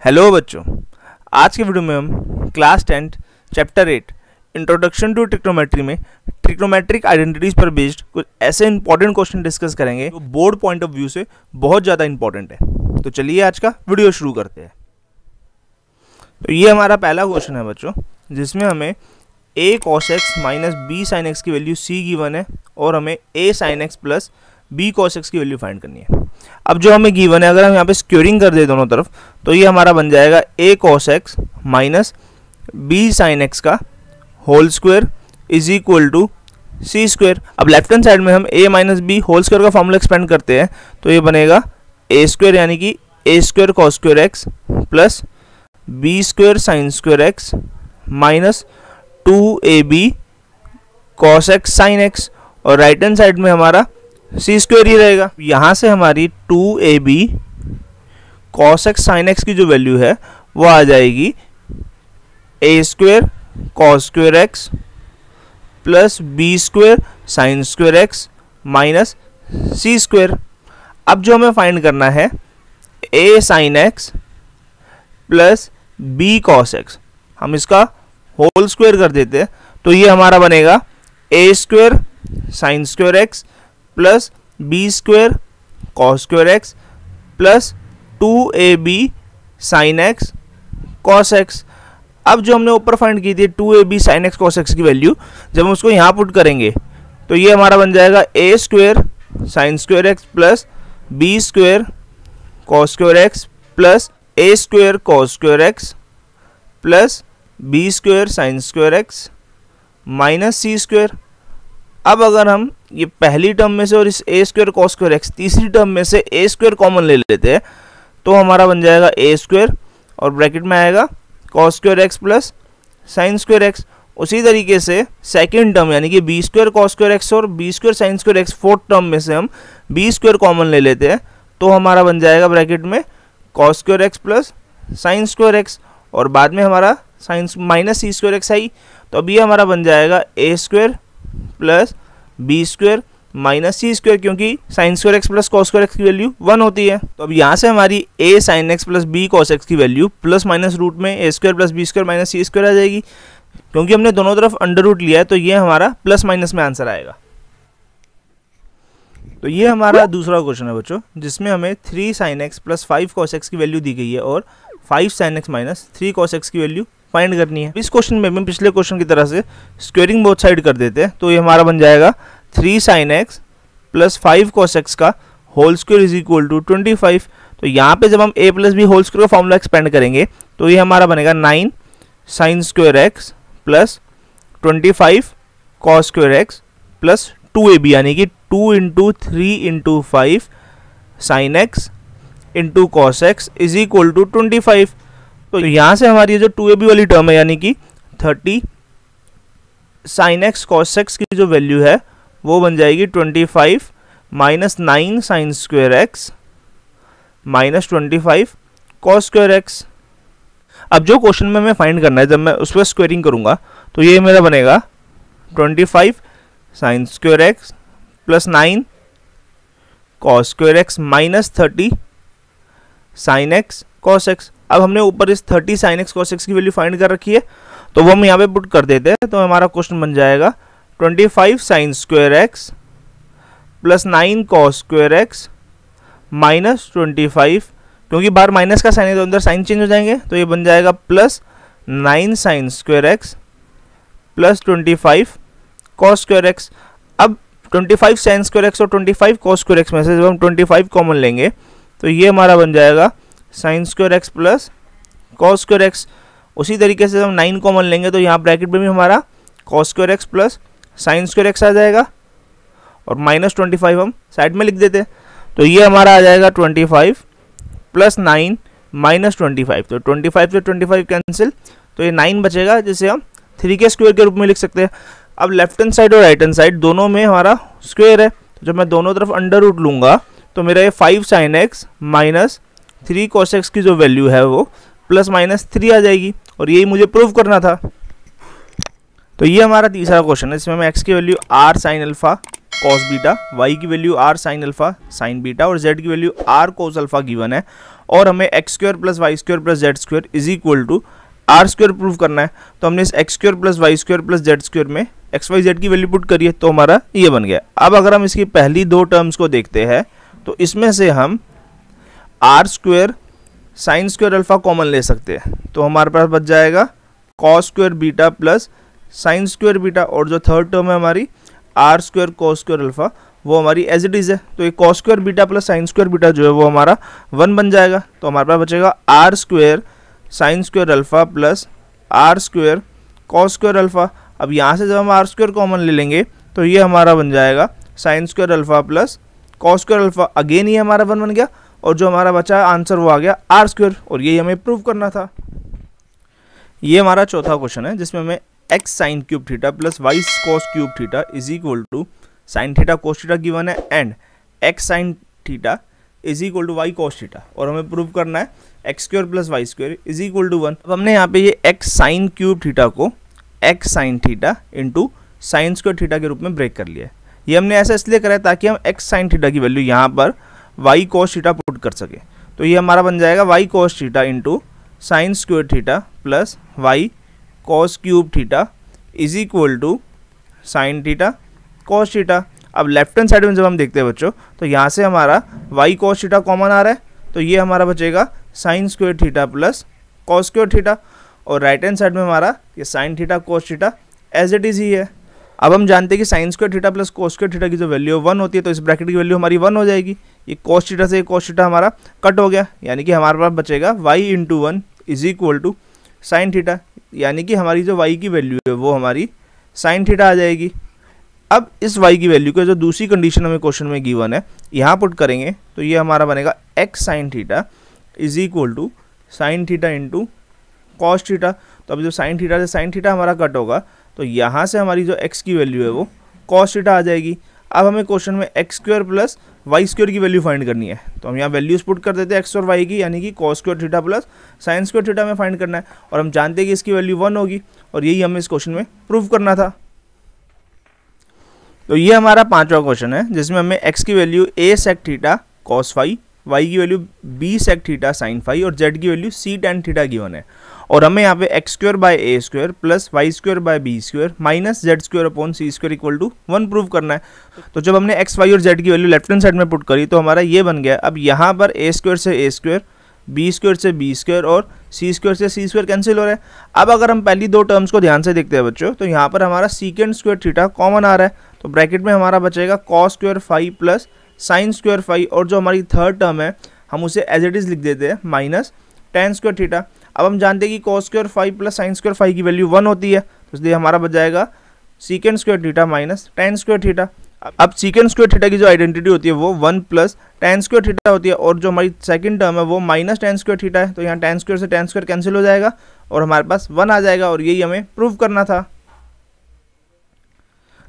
Hello बच्चों, आज के वीडियो में हम class 10 chapter 8 introduction to trigonometry में ट्रिग्नोमेट्रिक आइडेंटिटीज पर बेस्ड कुछ ऐसे इंपॉर्टेंट क्वेश्चन डिस्कस करेंगे जो बोर्ड पॉइंट ऑफ व्यू से बहुत ज़्यादा इंपॉर्टेंट है। तो चलिए आज का वीडियो शुरू करते हैं। तो ये हमारा पहला क्वेश्चन है बच्चों, जिसमें हमें a cos x minus b sin x की वैल्यू c गिवन है और हमें a sin x plus b cos x की वैल्यू फाइंड करनी है। अब जो हमें गिवन है, अगर हम यहाँ पे स्क्वेयरिंग कर दें दोनों तरफ, तो ये हमारा बन जाएगा a cos x minus b sin x का whole square is equal to c square. अब लेफ्ट हैंड साइड में हम a माइनस बी होल स्क्वायर का फॉर्मूला एक्सपेंड करते हैं, तो ये बनेगा a स्क्वायर यानी कि a square cos square x plus b square sin square x minus 2ab cos x sin x, और राइट हैंड साइड में हमारा सी स्क्वायर ही रहेगा। यहाँ से हमारी 2ab cos x sin x की जो वैल्यू है वो आ जाएगी a square cos square x plus b square sin square x minus C square. अब जो हमें फाइंड करना है a sin x plus b cos x, हम इसका होल स्क्वायर कर देते हैं, तो ये हमारा बनेगा a square sin square x plus B square cos square x plus 2ab sin x cos x। अब जो हमने ऊपर फाइंड की थी 2ab sin x cos x की वैल्यू, जब हम उसको यहाँ पुट करेंगे तो ये हमारा बन जाएगा a square sin square x plus b square cos square x plus a square cos square x plus b square sin square x minus C square. अब अगर हम ये पहली टर्म में से और इस a square cos square x तीसरी टर्म में से a स्क्वायर कॉमन ले लेते हैं, तो हमारा बन जाएगा a स्क्वायर और ब्रैकेट में आएगा cos square x plus sin square x। उसी तरीके से सेकेंड टर्म यानी कि b square cos square x और b square sin square x fourth term में से हम b स्क्वायर कॉमन ले लेते हैं, तो हमारा बन जाएगा ब्रैकेट में cos square x plus sin square x, और बाद में हमारा साइन माइनस सी स्क्वायर x आई। तो अब ये हमारा बन जाएगा a square plus B square minus C square, क्योंकि sine square x plus cos square x की वैल्यू 1 होती है। तो अब यहाँ से हमारी a sine x plus B cos x की वैल्यू प्लस माइनस रूट में a square plus B square minus C square आ जाएगी। क्योंकि हमने दोनों तरफ अंडर रूट लिया है, तो ये हमारा प्लस माइनस में आंसर आएगा। तो ये हमारा दूसरा क्वेश्चन है बच्चों, जिसमें हमें 3 sine x plus 5 cos x की वैल्यू दी गई है और 5 sine x minus 3 cos x की वैल्यू फाइंड करनी है। इस क्वेश्चन में हम पिछले क्वेश्चन की तरह से स्क्वेयरिंग बोथ साइड कर देते हैं, तो ये हमारा बन जाएगा 3 sine x plus 5 cos x का whole square is equal to 25। तो यहाँ पे जब हम a plus b whole square का फॉर्मूला एक्सपेंड करेंगे, तो ये हमारा बनेगा 9 sine square x plus 25 cos square x plus 2ab यानी कि 2 into 3 into 5 sine x into cos x is equal to 25। तो यहाँ से हमारी ये जो 2ab वाली टर्म है यानी कि 30 साइन एक्स कॉस एक्स की जो वैल्यू है वो बन जाएगी 25 minus 9 sine square x minus 25 cos square x. अब जो क्वेश्चन में हमें फाइंड करना है, जब मैं उस पर स्क्वेयरिंग करूँगा तो ये मेरा बनेगा 25 sign square x plus 9 cos square x minus 30 sine x cos x. अब हमने ऊपर इस 30 साइन एक्स कॉस एक्स की वैल्यू फाइंड कर रखी है, तो वो हम यहाँ पे पुट कर देते हैं, तो हमारा क्वेश्चन बन जाएगा 25 sign square x plus 9 cos square x minus 25, क्योंकि बाहर माइनस का साइन है तो अंदर साइन चेंज हो जाएंगे, तो ये बन जाएगा plus 9 sine square x plus 25 cos square x. अब 25 साइन स्क्वायर एक्स और 25 कॉस स्क्वायर एक्स में से जब हम 25 कॉमन लेंगे, तो ये हमारा बन जाएगा sign square x plus cos square x. उसी तरीके से हम 9 कॉमन लेंगे, तो यहाँ ब्रैकेट में भी हमारा cos square x plus sine square x आ जाएगा, और माइनस 25 हम साइड में लिख देते हैं, तो ये हमारा आ जाएगा 25 प्लस 9 माइनस 25। तो 25 से 25 कैंसिल, तो ये 9 बचेगा, जिसे हम 3 के स्क्वायर के रूप में लिख सकते हैं। अब लेफ्ट हैंड साइड और राइट हैंड साइड दोनों में हमारा स्क्वायर है, तो जब मैं दोनों तरफ अंडर रूट लूँगा तो मेरा ये 5 sine x minus 3 cos x की जो वैल्यू है वो प्लस माइनस 3 आ जाएगी, और यही मुझे प्रूव करना था। तो ये हमारा तीसरा क्वेश्चन है, इसमें हमें x की value r sine alpha cos beta, y की value r sine alpha sine beta और z की value r cos alpha given है और हमें x square plus y square plus z square is equal to r square prove करना है। तो हमने इस x square plus y square plus z square में एक्स वाई जेड की वैल्यू पुट करी है तो हमारा ये बन गया। अब अगर हम इसकी पहली दो टर्म्स को देखते हैं तो इसमें से हम r square sine square alpha common ले सकते हैं, तो हमारे पास बच जाएगा cos square beta plus sine square beta और जो थर्ड टर्म है हमारी r square cos square alpha वो हमारी एज इट इज़ है। तो ये cos square beta plus sine square beta जो है वो हमारा 1 बन जाएगा। तो हमारे पास बचेगा r square sine square alpha plus r square cos square alpha. अब यहाँ से जब हम आर स्क्वायर कॉमन ले लेंगे तो ये हमारा बन जाएगा sign square alpha plus cos square alpha, again ये हमारा 1 बन गया और जो हमारा बचा आंसर वो आ गया आर स्क्वायर और यही हमें प्रूव करना था। ये हमारा चौथा क्वेश्चन है जिसमें हमें x sine cube theta plus y cos cube theta is equal to sine theta cos theta given है and x sine theta is equal to y cos theta और हमें प्रूव करना है x square plus y square is equal to 1। अब हमने यहाँ पे ये एक्स साइन क्यूब थीटा को x sine theta into sine square theta के रूप में ब्रेक कर लिया है। ये हमने ऐसा इसलिए करा है ताकि हम एक्स साइन थीटा की वैल्यू यहाँ पर वाई कॉस थीटा पुट कर सके। तो ये हमारा बन जाएगा y cos theta into sine square theta plus y cos cube theta is equal to sine theta cos theta. अब लेफ्ट हैंड साइड में जब हम देखते हैं बच्चों तो यहाँ से हमारा वाई कॉस थीटा कॉमन आ रहा है तो ये हमारा बचेगा sine square theta plus cos square theta और राइट हैंड साइड में हमारा ये sine theta cos theta as it is ही है। अब हम जानते हैं कि sine square theta plus cos square theta की जो वैल्यू 1 होती है तो इस ब्रैकेट की वैल्यू हमारी 1 हो जाएगी। ये कॉस थीटा से कॉस थीटा हमारा कट हो गया यानी कि हमारे पास बचेगा y into 1 is equal to sine theta, यानी कि हमारी जो y की वैल्यू है वो हमारी साइन थीटा आ जाएगी। अब इस y की वैल्यू को जो दूसरी कंडीशन हमें क्वेश्चन में गिवन है यहाँ पुट करेंगे तो ये हमारा बनेगा x sine theta is equal to sine theta into cos theta. तो अब जो साइन थीटा से साइन थीटा हमारा कट होगा तो यहाँ से हमारी जो x की वैल्यू है वो कॉस थीटा आ जाएगी। अब हमें क्वेश्चन में x square plus y square की वैल्यू फाइंड करनी है तो हम यहाँ वैल्यूज पुट कर देते हैं एक्स और वाई की, यानी कि cos square theta plus sine square theta में फाइंड करना है और हम जानते हैं कि इसकी वैल्यू 1 होगी और यही हमें इस क्वेश्चन में प्रूव करना था। तो ये हमारा पांचवा क्वेश्चन है जिसमें हमें एक्स की value a sec theta cos phi, y की value b sec theta sine phi और z की value c tan theta given है और हमें यहाँ पे x square by a square plus y square by b square minus z square upon c square equal to 1 prove करना है। तो जब हमने एक्स वाई और जेड की वैल्यू लेफ्ट हैंड साइड में पुट करी तो हमारा ये बन गया। अब यहाँ पर ए स्क्वायर से ए स्क्वायर, बी स्क्वायर से बी स्क्वायर और सी स्क्वायर से सी स्क्वायर कैंसिल हो रहा है। अब अगर हम पहली दो टर्म्स को ध्यान से देखते हैं बच्चों तो यहाँ पर हमारा सीकेंड स्क्वायर थीटा कॉमन आ रहा है तो ब्रैकेट में हमारा बचेगा cos square phi plus sine square phi और जो हमारी थर्ड टर्म है हम उसे एज इट इज लिख देते हैं माइनस टेन स्क्वायर थीटा। अब हम जानते हैं कि cos square phi plus sine square phi की वैल्यू 1 होती है तो इसलिए हमारा बच जाएगा secant square theta minus tan square theta. अब सीकेंड स्क्वायर थीटा की जो आइडेंटिटी होती है वो 1 प्लस टेन स्क्वायर थीटा होती है और जो हमारी सेकंड टर्म है वो माइनस टेन स्क्वायर थीटा है तो यहाँ टेन स्क्वायर से टेन स्क्वायर कैंसिल हो जाएगा और हमारे पास 1 आ जाएगा और यही हमें प्रूव करना था।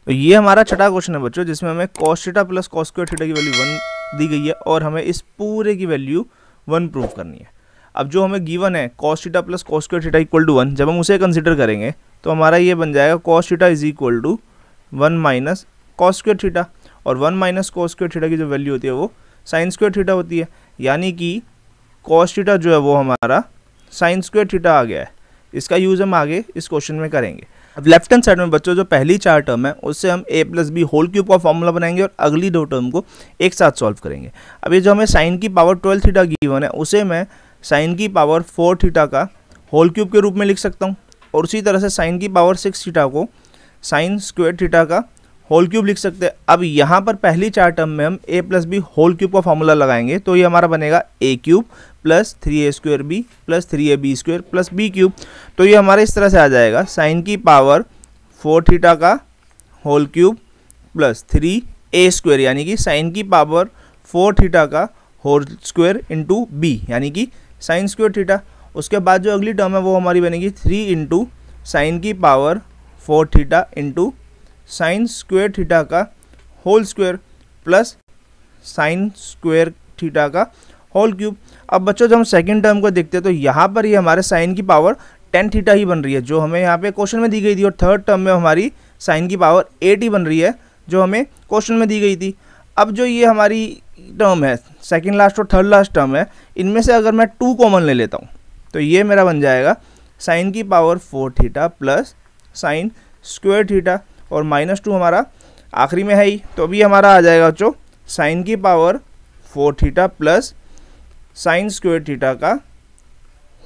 तो ये हमारा छठा क्वेश्चन है बच्चों जिसमें हमें cos theta plus cos square theta की वैल्यू 1 दी गई है और हमें इस पूरे की वैल्यू 1 प्रूव करनी है। अब जो हमें गिवन है cos theta plus cos square theta equal to 1, जब हम उसे कंसीडर करेंगे तो हमारा ये बन जाएगा cos theta is equal to 1 minus cos square theta और 1 माइनस कॉस स्क्वायर थीटा की जो वैल्यू होती है वो साइन स्क्वायर थीटा होती है, यानी कि कॉस थीटा जो है वो हमारा साइन स्क्वायर थीटा आ गया है। इसका यूज़ हम आगे इस क्वेश्चन में करेंगे। अब लेफ्ट हैंड साइड में बच्चों जो पहली चार टर्म है उससे हम a plus b whole cube का फॉर्मूला बनाएंगे और अगली दो टर्म को एक साथ सॉल्व करेंगे। अब ये जो हमें साइन की पावर 12 थीटा गिवन है उसे मैं साइन की पावर 4 थीटा का होल क्यूब के रूप में लिख सकता हूँ और उसी तरह से साइन की पावर 6 थीटा को साइन स्क्वायर थीटा का होल क्यूब लिख सकते हैं। अब यहाँ पर पहली चार टर्म में हम a plus b whole cube का फॉर्मूला लगाएंगे तो ये हमारा बनेगा a cube plus 3a square b plus 3ab square plus b cube. तो ये हमारे इस तरह से आ जाएगा साइन की पावर 4 थीटा का whole cube plus 3a square यानी कि साइन की पावर 4 थीटा का होल स्क्वायर इंटू b यानी कि साइन स्क्वायर थीटा। उसके बाद जो अगली टर्म है वो हमारी बनेगी 3 इंटू साइन की power 4 theta into sine square theta का whole square plus sine square theta का होल क्यूब। अब बच्चों जब हम सेकंड टर्म को देखते हैं तो यहाँ पर ये हमारे साइन की पावर 10 थीटा ही बन रही है जो हमें यहाँ पे क्वेश्चन में दी गई थी और थर्ड टर्म में हमारी साइन की पावर 8 ही बन रही है जो हमें क्वेश्चन में दी गई थी। अब जो ये हमारी टर्म है, सेकंड लास्ट और थर्ड लास्ट टर्म है, इनमें से अगर मैं 2 कॉमन ले लेता हूँ तो ये मेरा बन जाएगा साइन की power 4 theta plus sine square theta, और -2 हमारा आखिरी में है ही, तो अभी हमारा आ जाएगा बच्चों साइन की power 4 theta plus sine square theta का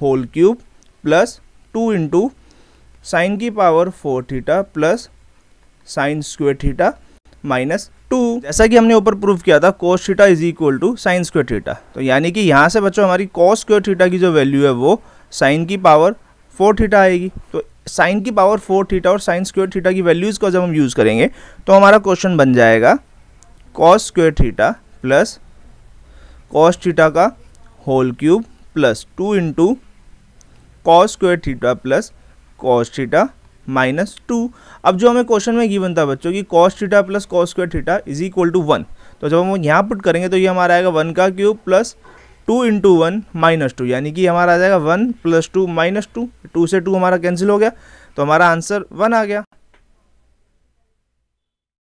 whole cube plus 2 into sine की power 4 theta plus sine square theta -2। जैसा कि हमने ऊपर प्रूव किया था cos theta is equal to sine square theta, तो यानी कि यहाँ से बच्चों हमारी cos स्क्वायर थीटा की जो वैल्यू है वो साइन की पावर 4 थीटा आएगी। तो साइन की पावर 4 थीटा और साइन स्क्वायर थीटा की वैल्यूज़ को जब हम यूज़ करेंगे तो हमारा क्वेश्चन बन जाएगा cos square theta plus cos theta का whole cube plus 2 into cos square theta plus cos theta -2। अब जो हमें क्वेश्चन में गिवन था बच्चों कि cos theta plus cos square theta is equal to 1, तो जब हम यहाँ पुट करेंगे तो ये हमारा आएगा 1 का क्यूब प्लस 2 इंटू 1 -2, यानी कि हमारा आ जाएगा 1 प्लस 2 -2, 2 से 2 हमारा कैंसिल हो गया, तो हमारा आंसर 1 आ गया।